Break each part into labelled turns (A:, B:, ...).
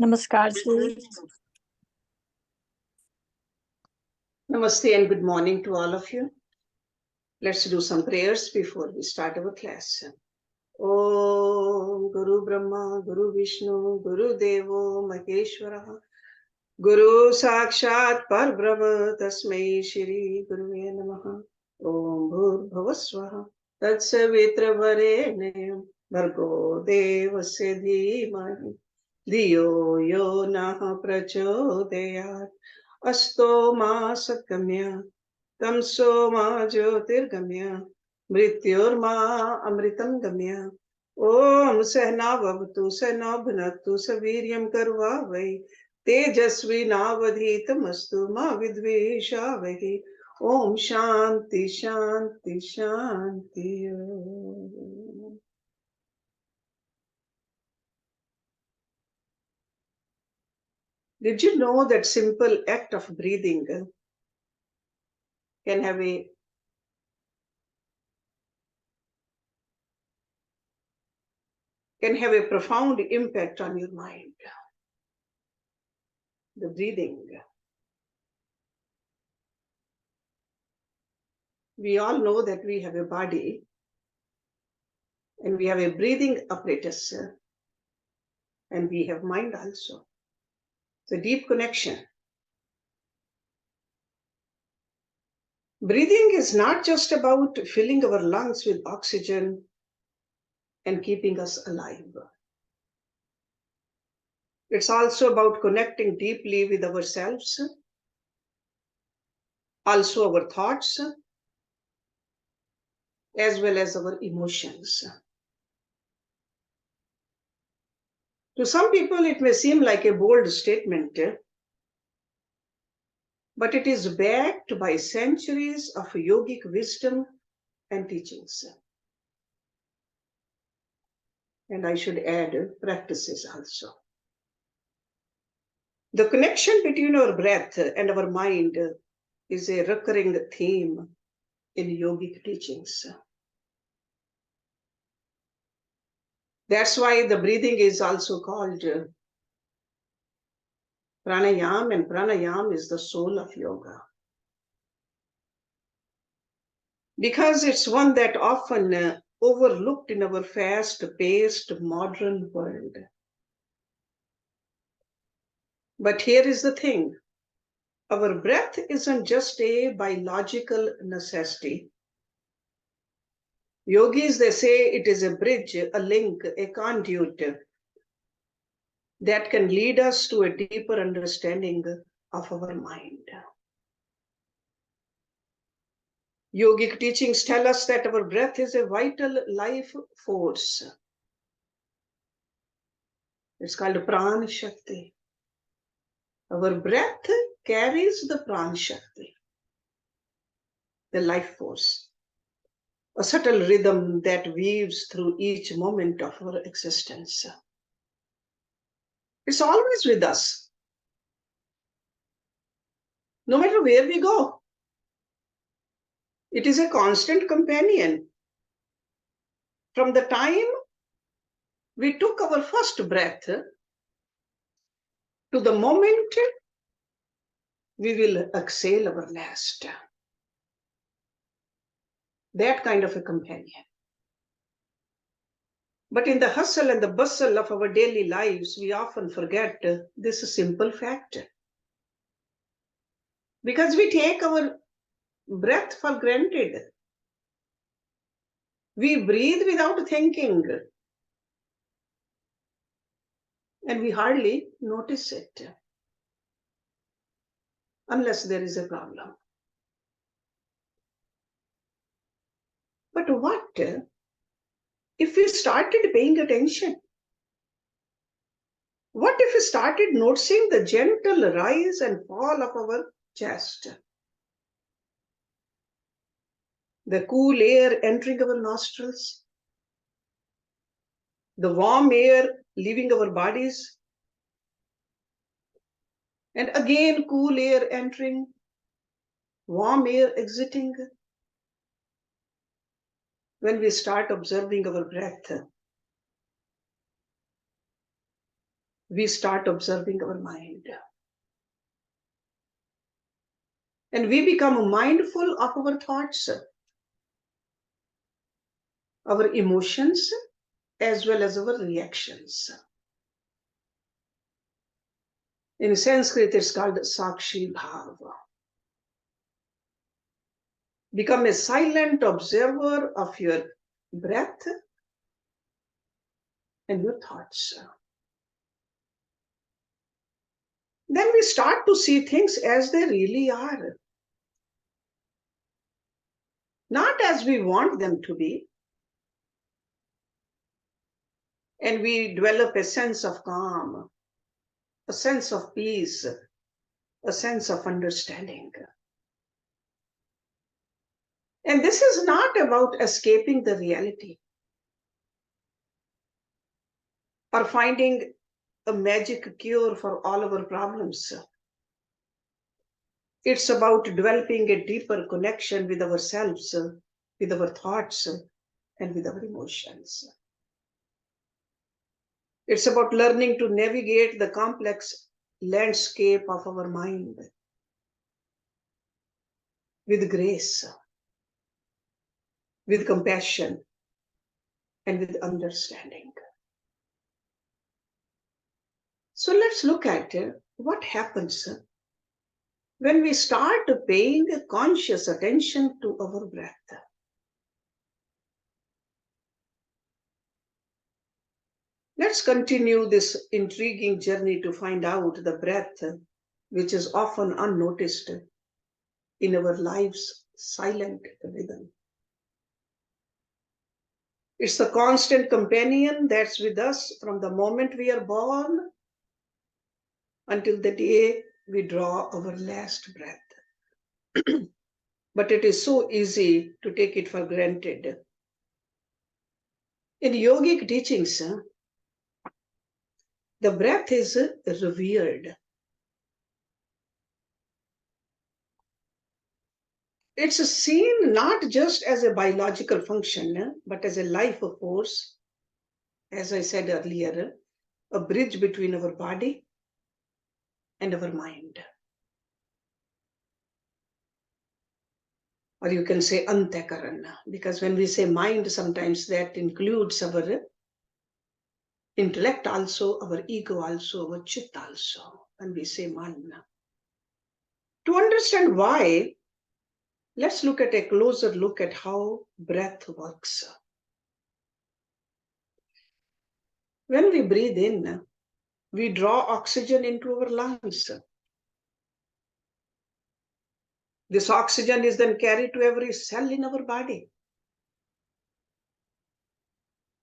A: Namaskar ji.
B: Namaste and good morning to all of you. Let's do some prayers before we start our class. Om Guru Brahma, Guru Vishnu, Guru Devo Maheshwara, Guru Sakshat Parbrahma, Tasmai Shri Guruve Namaha. Om Bhur Bhavaswaha, Tatsavitra Varenyam, Bhargo Devasya Dhimahi, Diyo Yo Naha Prachodayat, Asto Ma Satkamya, Tamso Ma Jyotirgamya, Mrityurma Amritam Gamya. Om Sehna Vavatu Sehna Bhunaktu Saviryam Karvavai Tejasvi Navadhitamastu Ma Vidvishavahi. Om Shanti Shanti Shanti. Did you know that simple act of breathing can have a profound impact on your mind? The breathing. We all know that we have a body and we have a breathing apparatus and we have mind also. It's a deep connection. Breathing is not just about filling our lungs with oxygen and keeping us alive. It's also about connecting deeply with ourselves, also our thoughts, as well as our emotions. To some people, it may seem like a bold statement, but it is backed by centuries of yogic wisdom and teachings. And I should add, practices also. The connection between our breath and our mind is a recurring theme in yogic teachings. That's why the breathing is also called pranayam, and pranayam is the soul of yoga. Because it's one that often overlooked in our fast-paced modern world. But here is the thing. Our breath isn't just a biological necessity. Yogis, they say it is a bridge, a link, a conduit that can lead us to a deeper understanding of our mind. Yogic teachings tell us that our breath is a vital life force. It's called Pran Shakti. Our breath carries the Pran Shakti, the life force, a subtle rhythm that weaves through each moment of our existence. It's always with us, no matter where we go. It is a constant companion. From the time we took our first breath to the moment we will exhale our last. That kind of a companion. But in the hustle and the bustle of our daily lives, we often forget this simple fact. Because we take our breath for granted. We breathe without thinking. And we hardly notice it. Unless there is a problem. But what if we started paying attention? What if we started noticing the gentle rise and fall of our chest? The cool air entering our nostrils, the warm air leaving our bodies, and again cool air entering, warm air exiting. When we start observing our breath, we start observing our mind. And we become mindful of our thoughts, our emotions, as well as our reactions. In Sanskrit, it's called Sakshi Bhava. Become a silent observer of your breath and your thoughts. Then we start to see things as they really are, not as we want them to be. And we develop a sense of calm, a sense of peace, a sense of understanding. And this is not about escaping the reality or finding a magic cure for all our problems. It's about developing a deeper connection with ourselves, with our thoughts, and with our emotions. It's about learning to navigate the complex landscape of our mind with grace, with compassion, and with understanding. So let's look at what happens when we start paying conscious attention to our breath. Let's continue this intriguing journey to find out the breath, which is often unnoticed in our lives' silent rhythm. It's the constant companion that's with us from the moment we are born until the day we draw our last breath. But it is so easy to take it for granted. In yogic teachings, the breath is revered. It's seen not just as a biological function, but as a life force, as I said earlier, a bridge between our body and our mind. Or you can say antakaran, because when we say mind, sometimes that includes our intellect also, our ego also, our chit also, when we say man. To understand why, let's look at a closer look at how breath works. When we breathe in, we draw oxygen into our lungs. This oxygen is then carried to every cell in our body,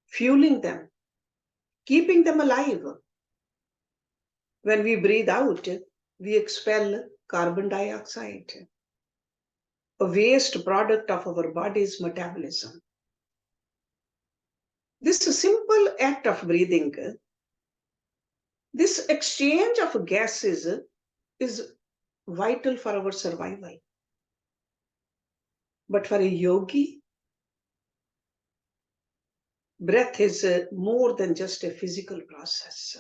B: fueling them, keeping them alive. When we breathe out, we expel carbon dioxide, a waste product of our body's metabolism. This simple act of breathing, this exchange of gases is vital for our survival. But for a yogi, breath is more than just a physical process.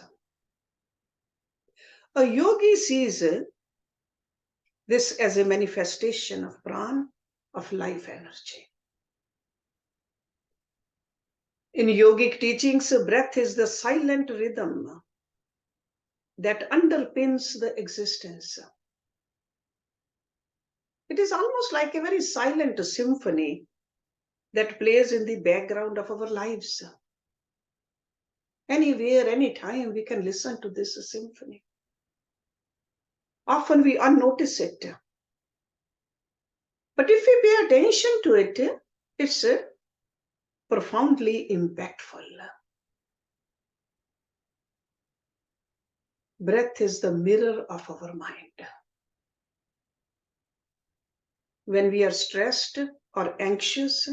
B: A yogi sees this as a manifestation of prana, of life energy. In yogic teachings, breath is the silent rhythm that underpins the existence. It is almost like a very silent symphony that plays in the background of our lives. Anywhere, anytime, we can listen to this symphony. Often we unnotice it. But if we pay attention to it, it's profoundly impactful. Breath is the mirror of our mind. When we are stressed or anxious,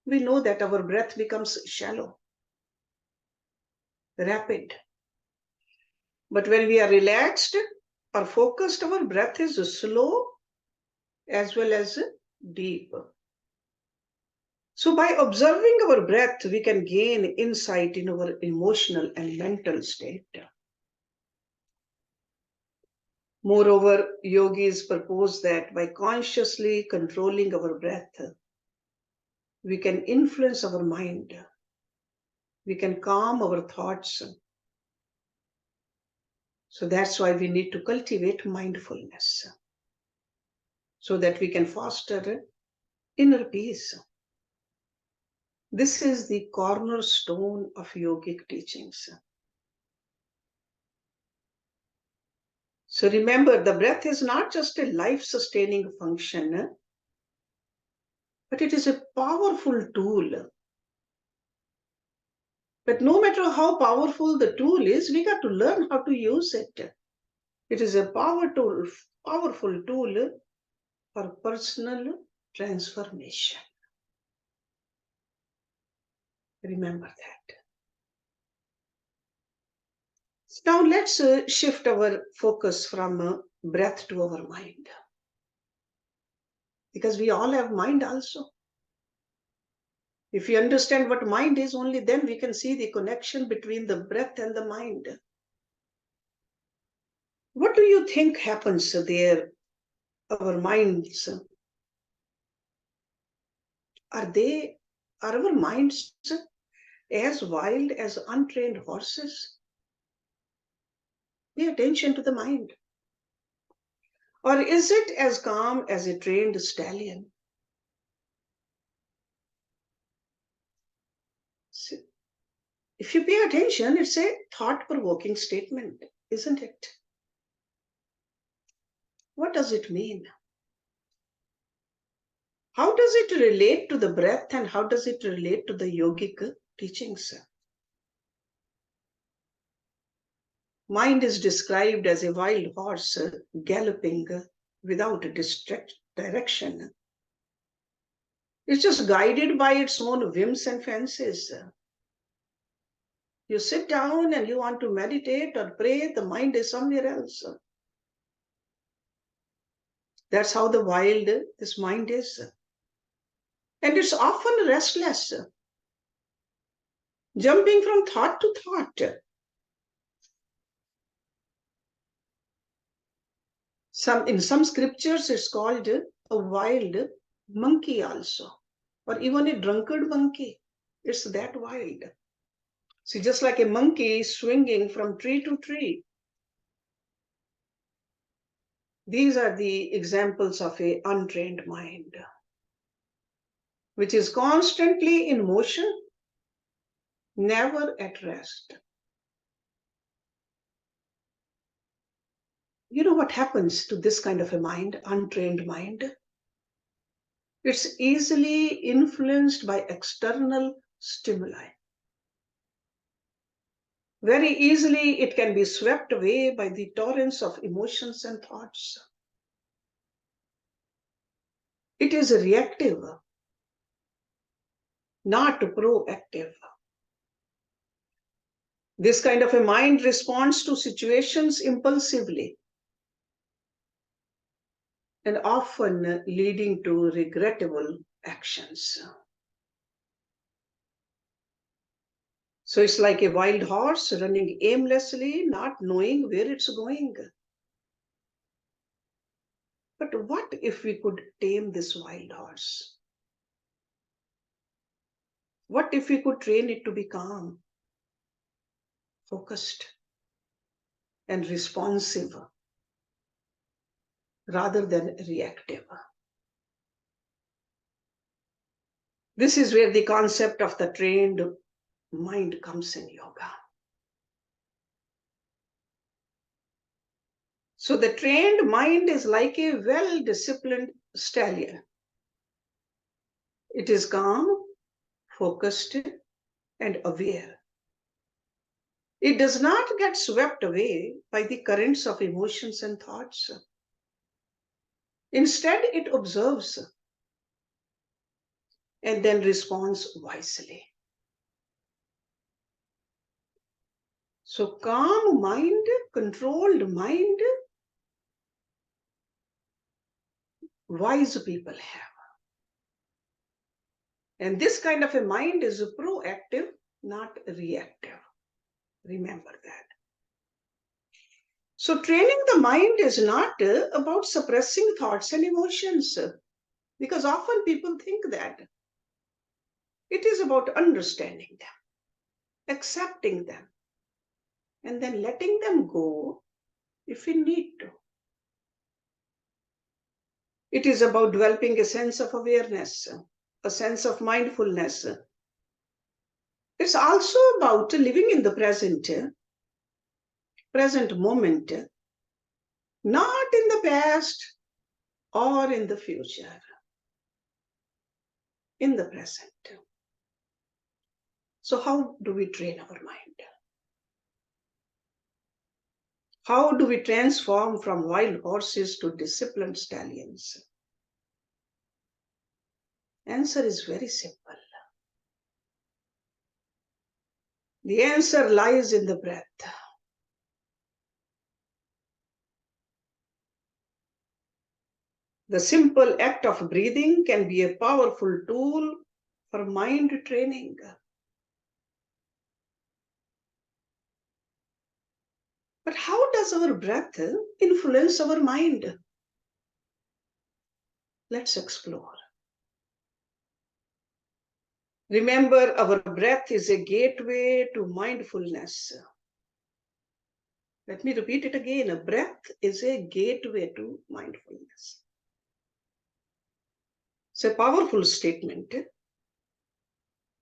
B: we know that our breath becomes shallow, rapid. But when we are relaxed or focused, our breath is slow as well as deep. So by observing our breath, we can gain insight in our emotional and mental state. Moreover, yogis propose that by consciously controlling our breath, we can influence our mind, we can calm our thoughts. So that's why we need to cultivate mindfulness, so that we can foster inner peace. This is the cornerstone of yogic teachings. So remember, the breath is not just a life-sustaining function, but it is a powerful tool. But no matter how powerful the tool is, we got to learn how to use it. It is a powerful tool for personal transformation. Remember that. Now let's shift our focus from breath to our mind. Because we all have mind also. If we understand what mind is, only then we can see the connection between the breath and the mind. What do you think happens there? Our minds, are our minds as wild as untrained horses? Pay attention to the mind. Or is it as calm as a trained stallion? So if you pay attention, it's a thought-provoking statement, isn't it? What does it mean? How does it relate to the breath, and how does it relate to the yogic teachings? Mind is described as a wild horse galloping without direction. It's just guided by its own whims and fancies. You sit down and you want to meditate or pray, the mind is somewhere else. That's how the wild this mind is. And it's often restless, jumping from thought to thought. In some scriptures, it's called a wild monkey also, or even a drunkard monkey. It's that wild. See, just like a monkey swinging from tree to tree. These are the examples of an untrained mind, which is constantly in motion, never at rest. You know what happens to this kind of a mind, untrained mind? It's easily influenced by external stimuli. Very easily, it can be swept away by the torrents of emotions and thoughts. It is reactive, not proactive. This kind of a mind responds to situations impulsively and often leading to regrettable actions. So it's like a wild horse running aimlessly, not knowing where it's going. But what if we could tame this wild horse? What if we could train it to be calm, focused, and responsive rather than reactive? This is where the concept of the trained mind comes in yoga. So the trained mind is like a well-disciplined stallion. It is calm, focused, and aware. It does not get swept away by the currents of emotions and thoughts. Instead, it observes and then responds wisely. So calm mind, controlled mind, wise people have. And this kind of a mind is proactive, not reactive. Remember that. So training the mind is not about suppressing thoughts and emotions, because often people think that. It is about understanding them, accepting them, and then letting them go if we need to. It is about developing a sense of awareness, a sense of mindfulness. It's also about living in the present moment, not in the past or in the future, in the present. So how do we train our mind? How do we transform from wild horses to disciplined stallions? Answer is very simple. The answer lies in the breath. The simple act of breathing can be a powerful tool for mind training. But how does our breath influence our mind? Let's explore. Remember, our breath is a gateway to mindfulness. Let me repeat it again. A breath is a gateway to mindfulness. It's a powerful statement.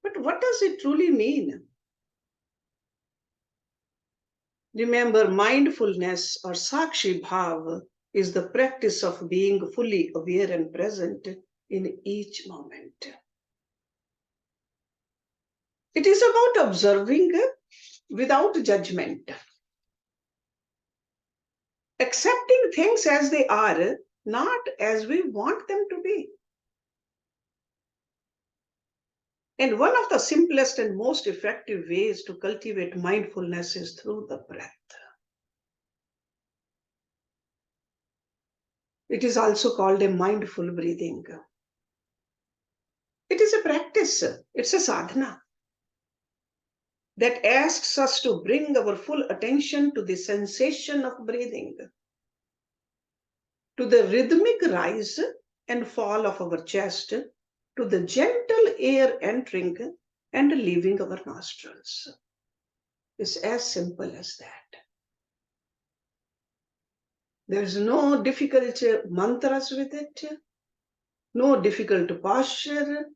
B: But what does it truly mean? Remember, mindfulness or Sakshi Bhav is the practice of being fully aware and present in each moment. It is about observing without judgment, accepting things as they are, not as we want them to be. And one of the simplest and most effective ways to cultivate mindfulness is through the breath. It is also called a mindful breathing. It is a practice, it's a sadhana that asks us to bring our full attention to the sensation of breathing, to the rhythmic rise and fall of our chest, to the gentle air entering and leaving our nostrils. It's as simple as that. There's no difficult mantras with it, no difficult posture,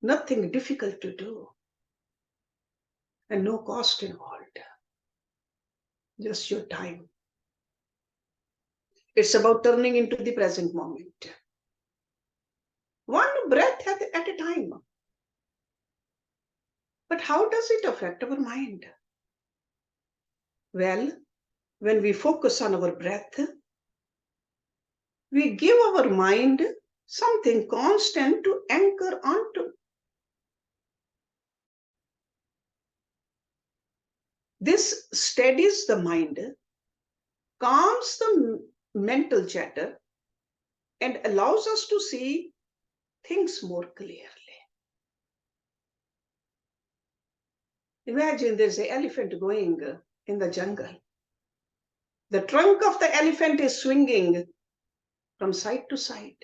B: nothing difficult to do, and no cost involved. Just your time. It's about turning into the present moment. One breath at a time. But how does it affect our mind? Well, when we focus on our breath, we give our mind something constant to anchor onto. This steadies the mind, calms the mental chatter, and allows us to see things more clearly. Imagine there's an elephant going in the jungle. The trunk of the elephant is swinging from side to side.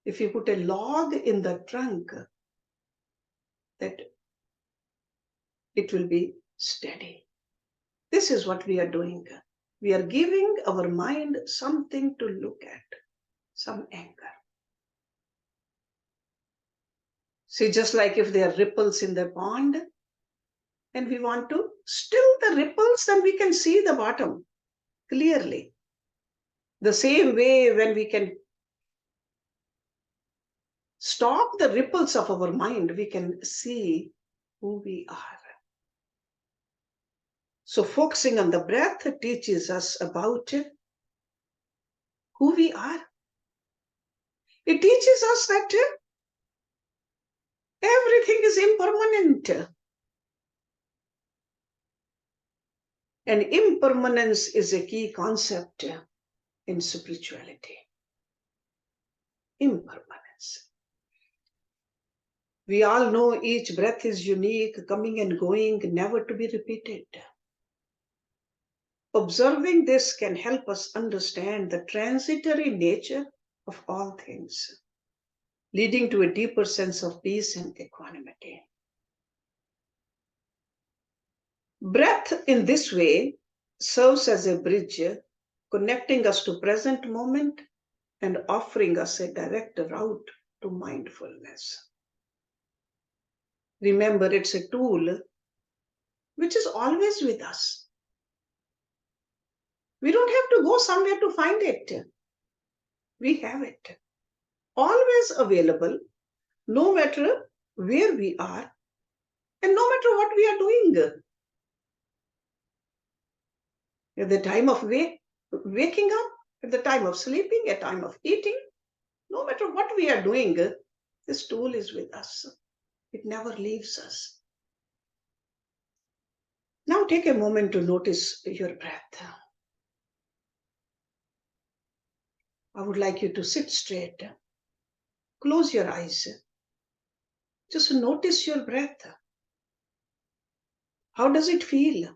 B: If you put a log in the trunk, that it will be steady. This is what we are doing. We are giving our mind something to look at, some anchor. See, just like if there are ripples in the pond, and we want to still the ripples, then we can see the bottom clearly. The same way, when we can stop the ripples of our mind, we can see who we are. So focusing on the breath teaches us about who we are. It teaches us that everything is impermanent. And impermanence is a key concept in spirituality. Impermanence. We all know each breath is unique, coming and going, never to be repeated. Observing this can help us understand the transitory nature of all things, leading to a deeper sense of peace and equanimity. Breath in this way serves as a bridge, connecting us to present moment and offering us a direct route to mindfulness. Remember, it's a tool which is always with us. We don't have to go somewhere to find it. We have it. Always available, no matter where we are and no matter what we are doing. At the time of waking up, at the time of sleeping, at the time of eating, no matter what we are doing, this tool is with us. It never leaves us. Now take a moment to notice your breath. I would like you to sit straight. Close your eyes. Just notice your breath. How does it feel?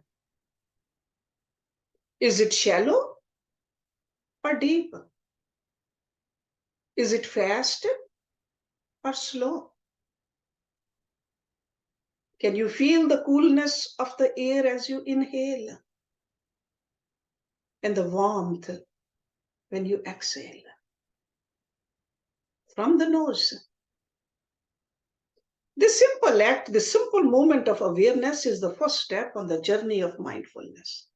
B: Is it shallow or deep? Is it fast or slow? Can you feel the coolness of the air as you inhale and the warmth when you exhale? From the nose. This simple act, this simple moment of awareness is the first step on the journey of mindfulness.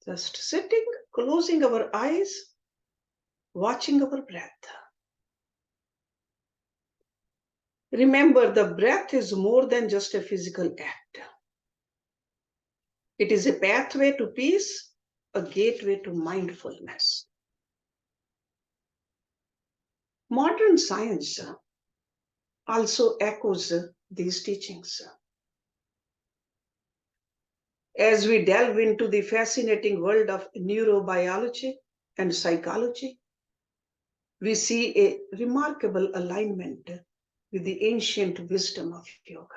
B: Just sitting, closing our eyes, watching our breath. Remember, the breath is more than just a physical act. It is a pathway to peace, a gateway to mindfulness. Modern science also echoes these teachings. As we delve into the fascinating world of neurobiology and psychology, we see a remarkable alignment with the ancient wisdom of yoga.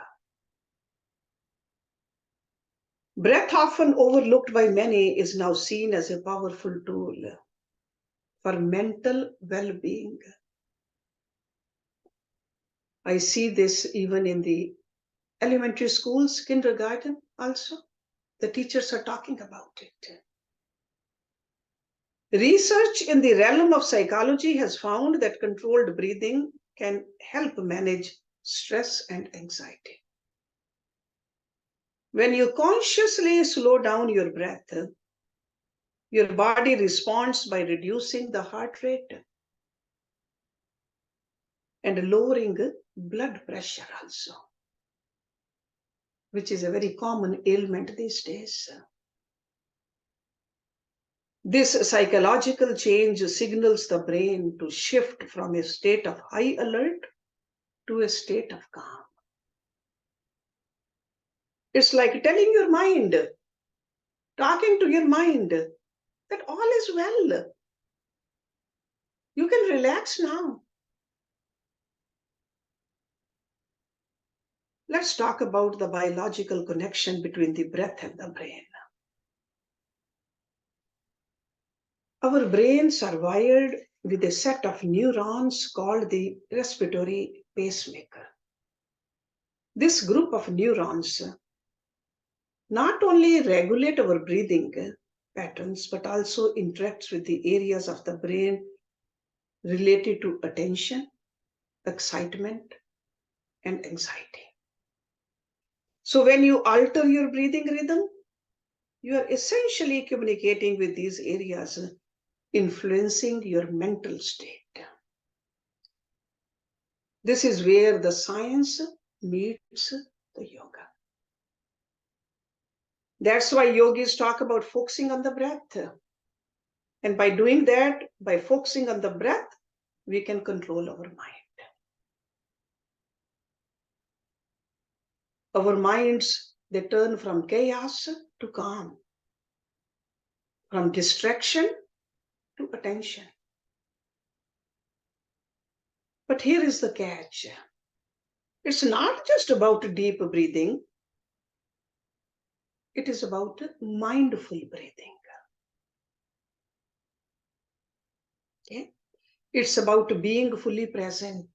B: Breath, often overlooked by many, is now seen as a powerful tool for mental well-being. I see this even in the elementary schools, kindergarten also. The teachers are talking about it. Research in the realm of psychology has found that controlled breathing can help manage stress and anxiety. When you consciously slow down your breath, your body responds by reducing the heart rate and lowering blood pressure also, which is a very common ailment these days. This psychological change signals the brain to shift from a state of high alert to a state of calm. It's like telling your mind, talking to your mind, that all is well. You can relax now. Let's talk about the biological connection between the breath and the brain. Our brains are wired with a set of neurons called the respiratory pacemaker. This group of neurons not only regulate our breathing patterns, but also interacts with the areas of the brain related to attention, excitement, and anxiety. So when you alter your breathing rhythm, you are essentially communicating with these areas, influencing your mental state. This is where the science meets the yoga. That's why yogis talk about focusing on the breath. And by doing that, by focusing on the breath, we can control our mind. Our minds, they turn from chaos to calm, from distraction to attention. But here is the catch. It's not just about deep breathing. It is about mindful breathing. Okay? It's about being fully present.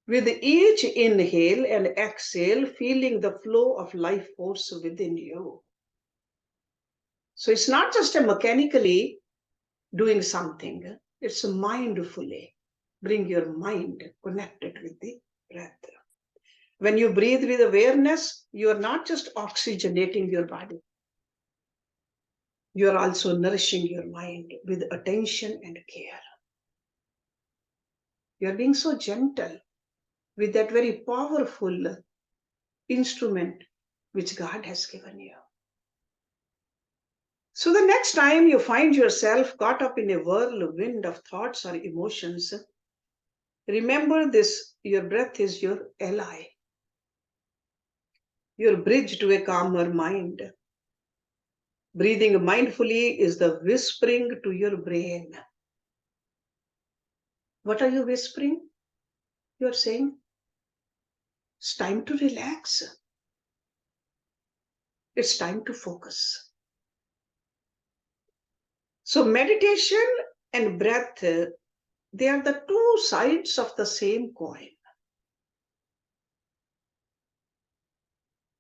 B: With each inhale and exhale, feeling the flow of life force within you. So it's not just a mechanically doing something, it's mindfully. Bring your mind connected with the breath. When you breathe with awareness, you are not just oxygenating your body. You are also nourishing your mind with attention and care. You are being so gentle with that very powerful instrument which God has given you. So the next time you find yourself caught up in a whirlwind of thoughts or emotions, remember this: your breath is your ally, your bridge to a calmer mind. Breathing mindfully is the whispering to your brain. What are you whispering? You're saying, it's time to relax. It's time to focus. So meditation and breath, they are the two sides of the same coin.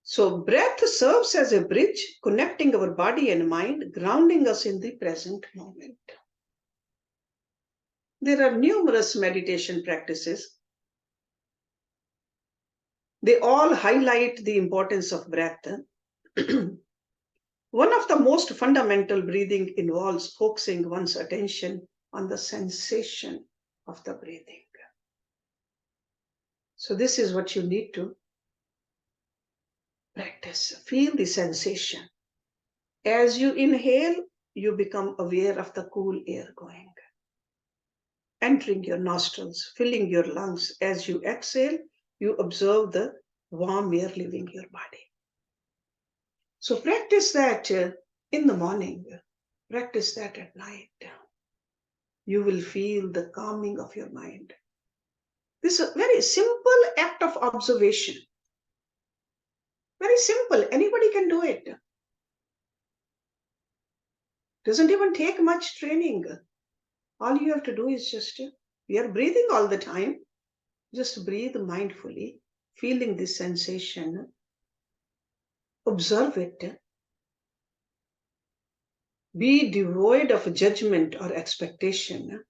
B: So breath serves as a bridge connecting our body and mind, grounding us in the present moment. There are numerous meditation practices. They all highlight the importance of breath. One of the most fundamental breathing involves focusing one's attention on the sensation of the breathing. So this is what you need to practice. Feel the sensation. As you inhale, you become aware of the cool air going, entering your nostrils, filling your lungs. As you exhale, you observe the warm air leaving your body. So practice that in the morning, practice that at night. You will feel the calming of your mind. This is a very simple act of observation. Very simple. Anybody can do it. Doesn't even take much training. All you have to do is just, we are breathing all the time. Just breathe mindfully, feeling this sensation. Observe it. Be devoid of judgment or expectation,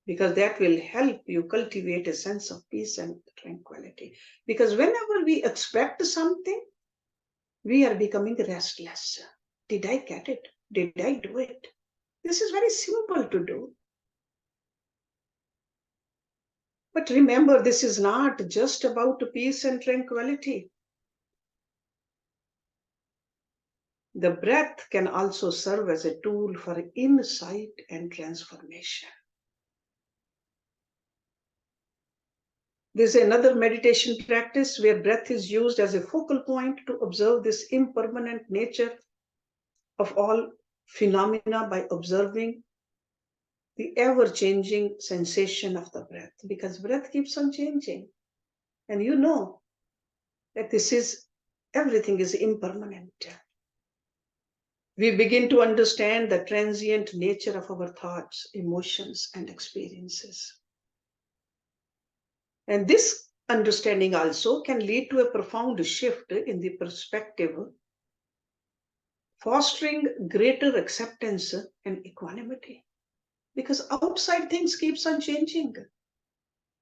B: because that will help you cultivate a sense of peace and tranquility. Because whenever we expect something, we are becoming restless. Did I get it? Did I do it? This is very simple to do. But remember, this is not just about peace and tranquility. The breath can also serve as a tool for insight and transformation. There's another meditation practice where breath is used as a focal point to observe this impermanent nature of all phenomena by observing the ever-changing sensation of the breath, because breath keeps on changing. And you know that everything is impermanent. We begin to understand the transient nature of our thoughts, emotions, and experiences. And this understanding also can lead to a profound shift in the perspective, fostering greater acceptance and equanimity. Because outside things keeps on changing.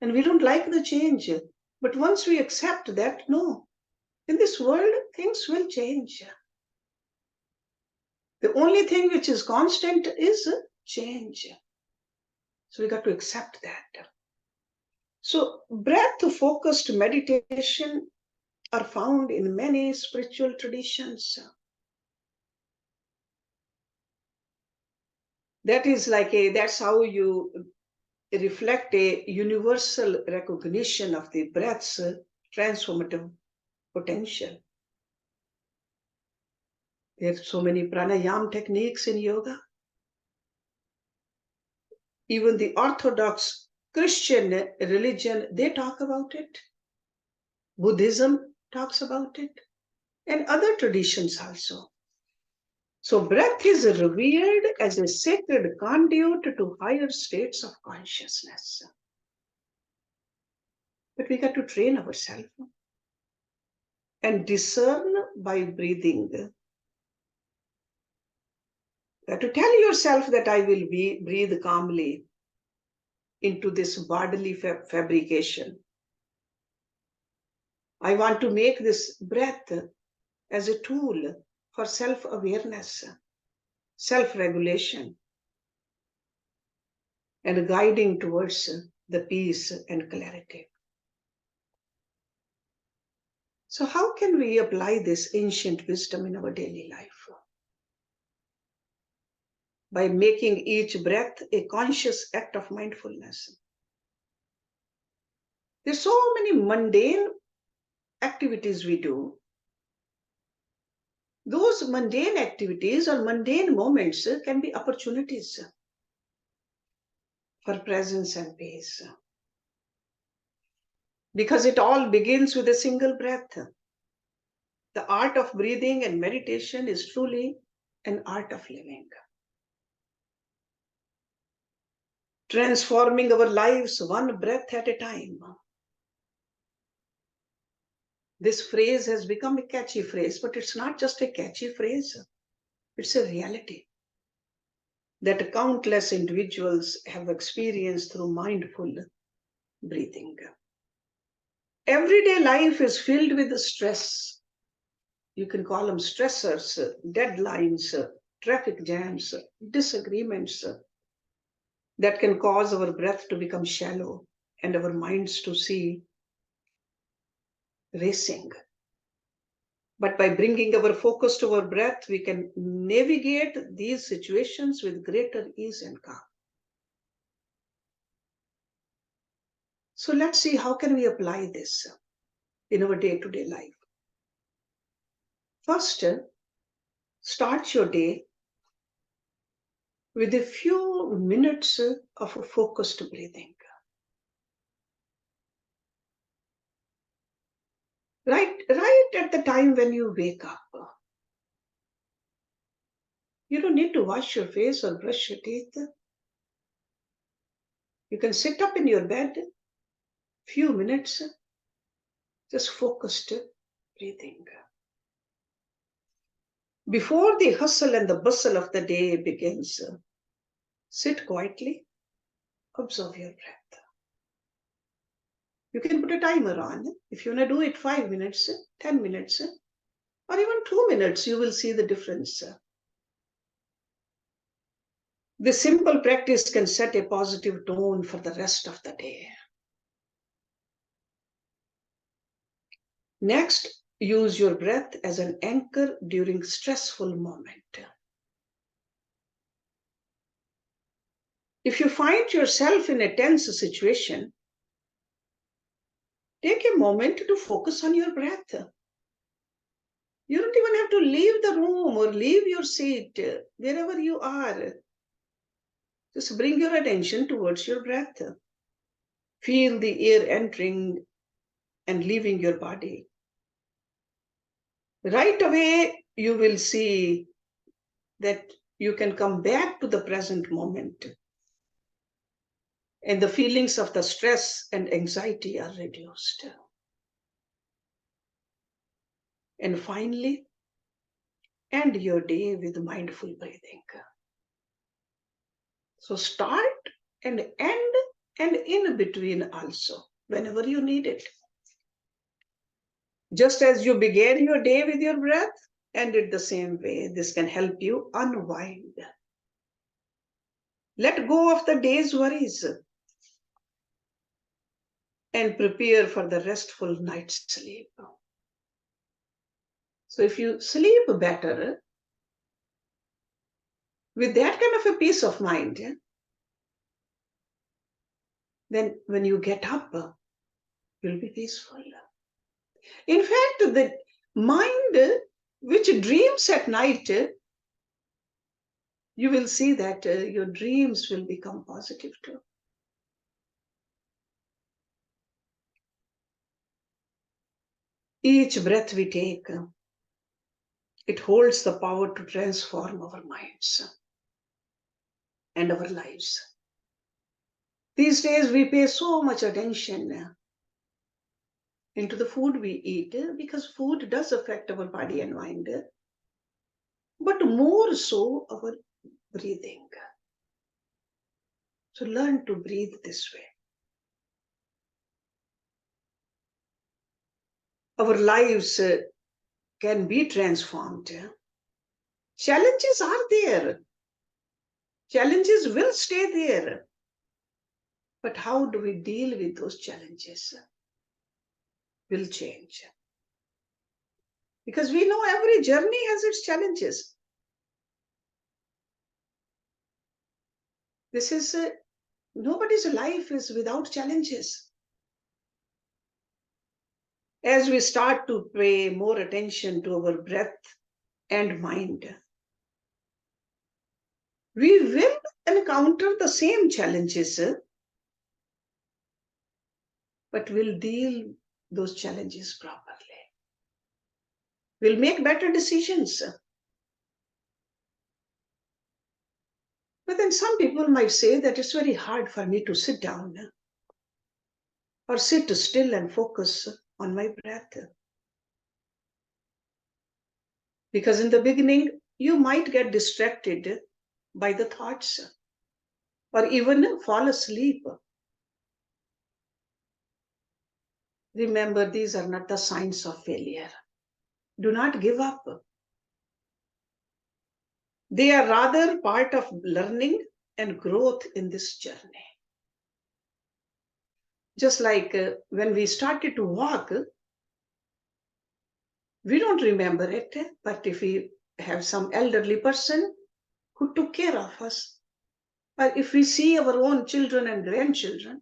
B: And we don't like the change. But once we accept that, no, in this world, things will change. The only thing which is constant is change. So we got to accept that. So breath-focused meditation are found in many spiritual traditions. That's how you reflect a universal recognition of the breath's transformative potential. There are so many pranayama techniques in yoga. Even the orthodox Christian religion, they talk about it. Buddhism talks about it, and other traditions also. So breath is revered as a sacred conduit to higher states of consciousness. But we got to train ourselves and discern by breathing. You have to tell yourself that I will breathe calmly into this bodily fabrication. I want to make this breath as a tool for self-awareness, self-regulation, and guiding towards the peace and clarity. So how can we apply this ancient wisdom in our daily life? By making each breath a conscious act of mindfulness. There's so many mundane activities we do. Those mundane activities or mundane moments can be opportunities for presence and peace. Because it all begins with a single breath. The art of breathing and meditation is truly an art of living. Transforming our lives one breath at a time. This phrase has become a catchy phrase, but it's not just a catchy phrase. It's a reality that countless individuals have experienced through mindful breathing. Everyday life is filled with stress. You can call them stressors, deadlines, traffic jams, disagreements that can cause our breath to become shallow and our minds to see racing. But by bringing our focus to our breath, we can navigate these situations with greater ease and calm. So let's see how can we apply this in our day-to-day life. First, start your day with a few minutes of focused breathing. Right at the time when you wake up. You don't need to wash your face or brush your teeth. You can sit up in your bed, few minutes, just focused breathing. Before the hustle and the bustle of the day begins, sit quietly, observe your breath. You can put a timer on. If you want to do it 5 minutes, 10 minutes, or even 2 minutes, you will see the difference. This simple practice can set a positive tone for the rest of the day. Next, use your breath as an anchor during stressful moment. If you find yourself in a tense situation, take a moment to focus on your breath. You don't even have to leave the room or leave your seat, wherever you are. Just bring your attention towards your breath. Feel the air entering and leaving your body. Right away, you will see that you can come back to the present moment. And the feelings of the stress and anxiety are reduced. And finally, end your day with mindful breathing. So start and end and in between also, whenever you need it. Just as you began your day with your breath, end it the same way. This can help you unwind. Let go of the day's worries and prepare for the restful night's sleep. So if you sleep better, with that kind of a peace of mind, then when you get up, you'll be peaceful. In fact, the mind which dreams at night, you will see that your dreams will become positive too. Each breath we take, it holds the power to transform our minds and our lives. These days we pay so much attention into the food we eat because food does affect our body and mind, but more so our breathing. So learn to breathe this way. Our lives can be transformed. Challenges are there. Challenges will stay there. But how do we deal with those challenges will change. Because we know every journey has its challenges. This is, nobody's life is without challenges. As we start to pay more attention to our breath and mind, we will encounter the same challenges, but we'll deal those challenges properly. We'll make better decisions. But then some people might say that it's very hard for me to sit down or sit still and focus on my breath. Because in the beginning, you might get distracted by the thoughts or even fall asleep. Remember, these are not the signs of failure. Do not give up. They are rather part of learning and growth in this journey. Just like when we started to walk, we don't remember it, but if we have some elderly person who took care of us, or if we see our own children and grandchildren,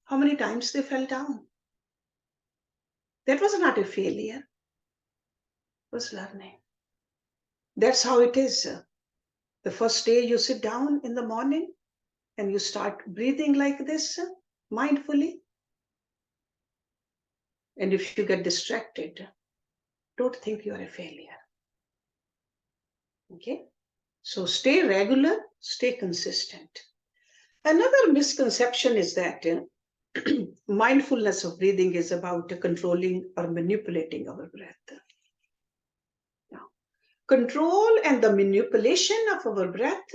B: how many times they fell down? That was not a failure, it was learning. That's how it is. The first day you sit down in the morning and you start breathing like this, mindfully. And if you get distracted, don't think you are a failure. Okay? So stay regular, stay consistent. Another misconception is that mindfulness of breathing is about controlling or manipulating our breath. Now, control and the manipulation of our breath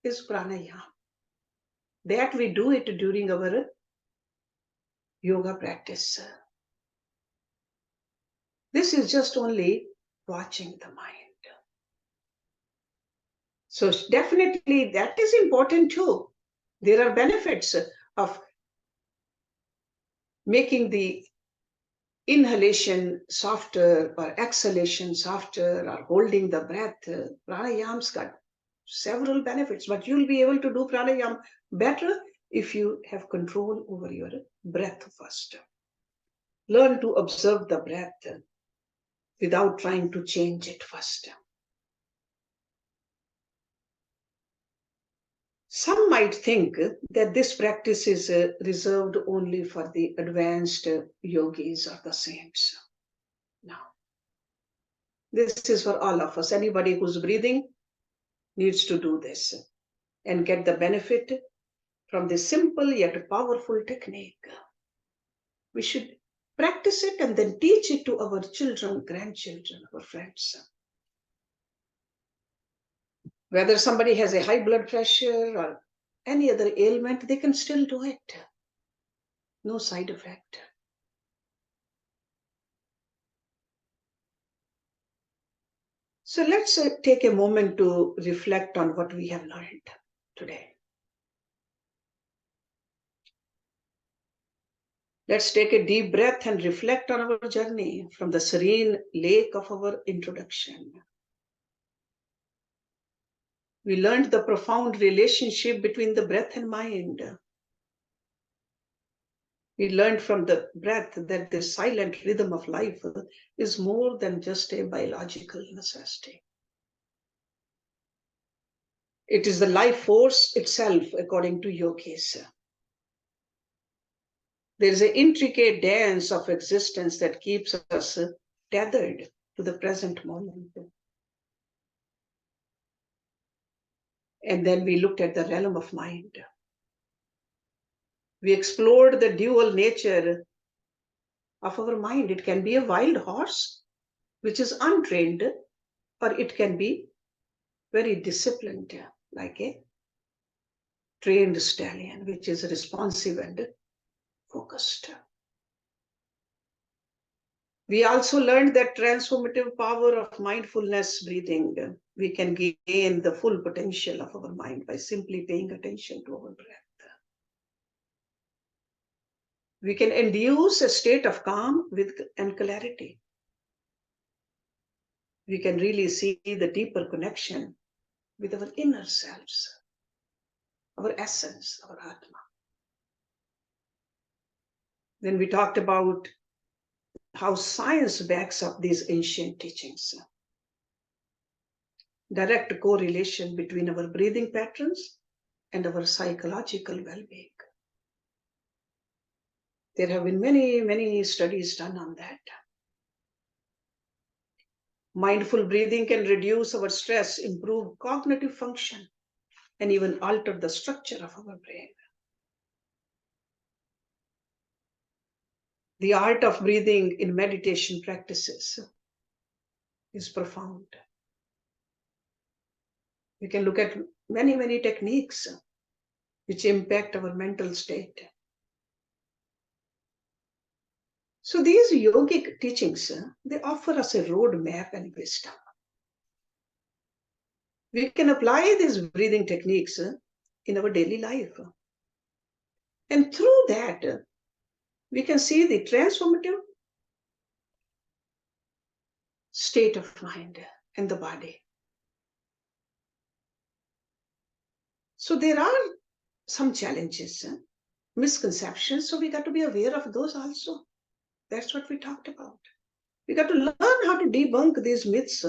B: is pranayama. That we do it during our yoga practice. This is just only watching the mind. So definitely that is important too. There are benefits of making the inhalation softer or exhalation softer or holding the breath. Pranayam's got several benefits, but you'll be able to do pranayam better if you have control over your breath first. Learn to observe the breath without trying to change it first. Some might think that this practice is reserved only for the advanced yogis or the saints. No. This is for all of us. Anybody who's breathing needs to do this and get the benefit from this simple yet powerful technique. We should practice it and then teach it to our children, grandchildren, our friends. Whether somebody has a high blood pressure or any other ailment, they can still do it. No side effect. So let's take a moment to reflect on what we have learned today. Let's take a deep breath and reflect on our journey from the serene lake of our introduction. We learned the profound relationship between the breath and mind. We learned from the breath that the silent rhythm of life is more than just a biological necessity. It is the life force itself, according to yogis. There is an intricate dance of existence that keeps us tethered to the present moment. And then we looked at the realm of mind. We explored the dual nature of our mind. It can be a wild horse, which is untrained, or it can be very disciplined, like a trained stallion, which is responsive and focused. We also learned that transformative power of mindfulness breathing. We can gain the full potential of our mind by simply paying attention to our breath. We can induce a state of calm and clarity. We can really see the deeper connection with our inner selves, our essence, our Atma. Then we talked about how science backs up these ancient teachings. Direct correlation between our breathing patterns and our psychological well-being. There have been many, many studies done on that. Mindful breathing can reduce our stress, improve cognitive function, and even alter the structure of our brain. The art of breathing in meditation practices is profound. We can look at many, many techniques which impact our mental state. So these yogic teachings, they offer us a roadmap and wisdom. We can apply these breathing techniques in our daily life. And through that, we can see the transformative state of mind and the body. So there are some challenges, misconceptions, so we got to be aware of those also. That's what we talked about. We got to learn how to debunk these myths.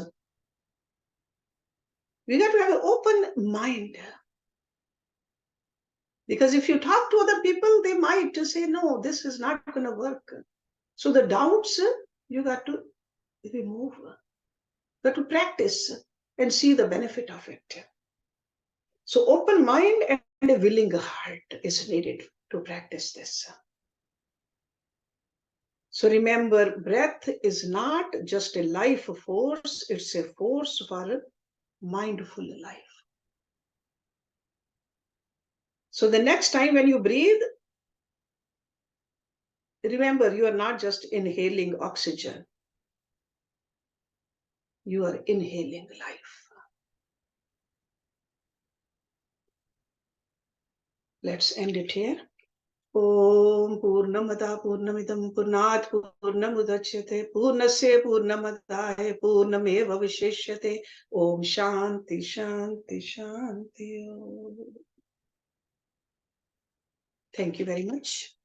B: We got to have an open mind. Because if you talk to other people, they might say, no, this is not going to work. So the doubts, you got to remove. You got to practice and see the benefit of it. So open mind and a willing heart is needed to practice this. So remember, breath is not just a life force, it's a force for a mindful life. So the next time when you breathe, remember you are not just inhaling oxygen, you are inhaling life. Let's end it here. Om Purnamada Purnamidam Purnat Purnamudachyate Purnasya Purnamadaya Purnameva Vishishyate Om Shanti Shanti Shanti. Thank you very much.